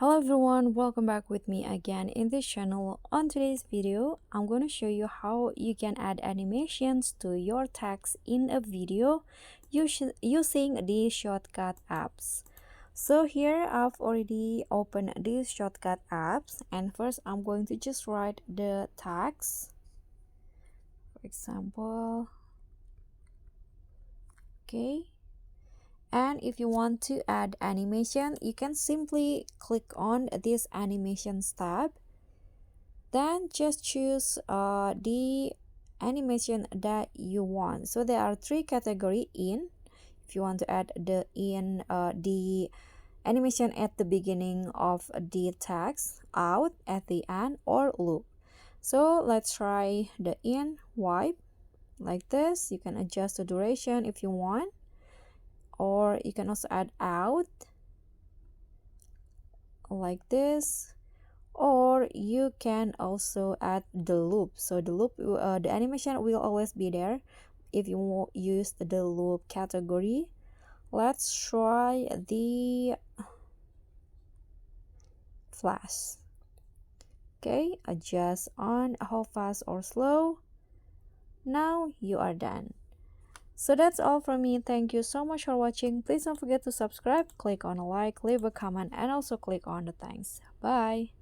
Hello everyone, welcome back with me again in this channel. On today's video, I'm going to show you how you can add animations to your text in a video using the ShotCut apps. So here I've already opened these ShotCut apps, and first I'm going to just write the text. For example, okay. And if you want to add animation, you can simply click on this animations tab. Then just choose the animation that you want. So there are three categories in. If you want to add the animation at the beginning of the text, out at the end, or loop. So let's try the in wipe like this. You can adjust the duration if you want, or you can also add out like this, or you can also add the loop. So the animation will always be there if you use the loop category. Let's try the flash. Okay, adjust on how fast or slow. Now you are done. So that's all from me. Thank you so much for watching. Please don't forget to subscribe, click on a like, leave a comment, and also click on the thanks. Bye.